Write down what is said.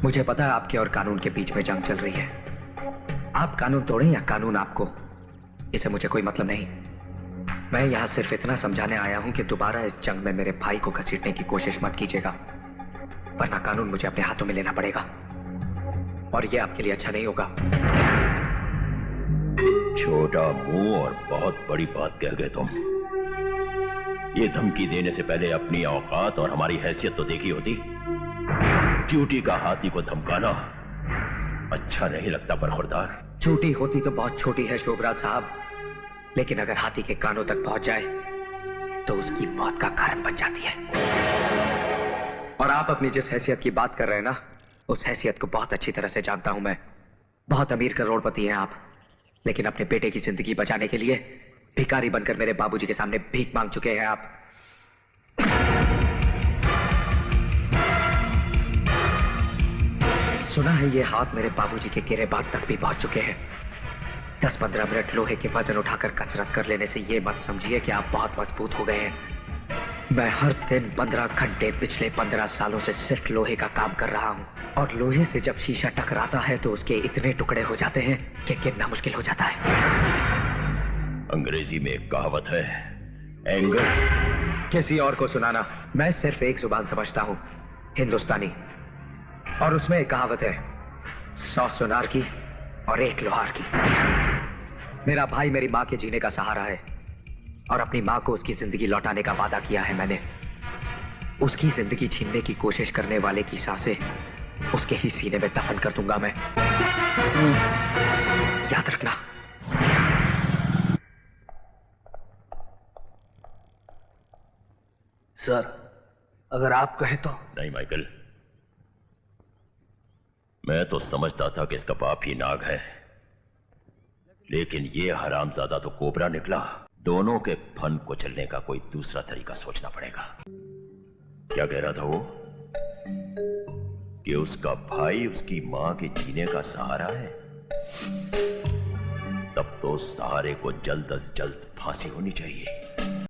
मुझे पता है आपके और कानून के बीच में जंग चल रही है। आप कानून तोड़ें या कानून आपको, इसे मुझे कोई मतलब नहीं। मैं यहां सिर्फ इतना समझाने आया हूं कि दोबारा इस जंग में मेरे भाई को घसीटने की कोशिश मत कीजिएगा, वरना कानून मुझे अपने हाथों में लेना पड़ेगा और यह आपके लिए अच्छा नहीं होगा। छोटा मुंह और बहुत बड़ी बात कह गए तुम। ये धमकी देने से पहले अपनी औकात और हमारी हैसियत तो देखी होती। ड्यूटी का हाथी को धमकाना अच्छा नहीं लगता बरखुरदार। छोटी होती तो बहुत छोटी है शोभराज साहब, लेकिन अगर हाथी के कानों तक पहुंच जाए तो उसकी मौत का कारण बन जाती है। और आप अपनी जिस हैसियत की बात कर रहे हैं ना, उस हैसियत को बहुत अच्छी तरह से जानता हूं मैं। बहुत अमीर करोड़पति हैं आप, लेकिन अपने बेटे की जिंदगी बचाने के लिए भिखारी बनकर मेरे बाबूजी के सामने भीख मांग चुके हैं आप। सुना है ये हाथ मेरे बाबूजी के गिरे बाग तक भी पहुंच चुके हैं। 10-15 मिनट लोहे के वजन उठाकर कसरत कर लेने से ये मत समझिए कि आप बहुत मजबूत हो गए हैं। मैं हर दिन 15 घंटे पिछले 15 सालों से सिर्फ लोहे का काम कर रहा हूं, और लोहे से जब शीशा टकराता है तो उसके इतने टुकड़े हो जाते हैं कि गिनना मुश्किल हो जाता है। अंग्रेजी में एक कहावत है, एंगर। किसी और को सुनाना। मैं सिर्फ एक जुबान समझता हूं, हिंदुस्तानी, और उसमें एक कहावत है, 100 सुनार की और 1 लोहार की। मेरा भाई मेरी मां के जीने का सहारा है, और अपनी मां को उसकी जिंदगी लौटाने का वादा किया है मैंने। उसकी जिंदगी छीनने की कोशिश करने वाले की सांसें उसके ही सीने में दफन कर दूंगा मैं। याद रखना। सर, अगर आप कहें तो। नहीं माइकल, मैं तो समझता था कि इसका बाप ही नाग है, लेकिन ये हरामजादा तो कोबरा निकला। दोनों के फन को चलने का कोई दूसरा तरीका सोचना पड़ेगा। क्या कह रहा था वो? कि उसका भाई उसकी मां के जीने का सहारा है? तब तो सहारे को जल्द अज जल्द फांसी होनी चाहिए।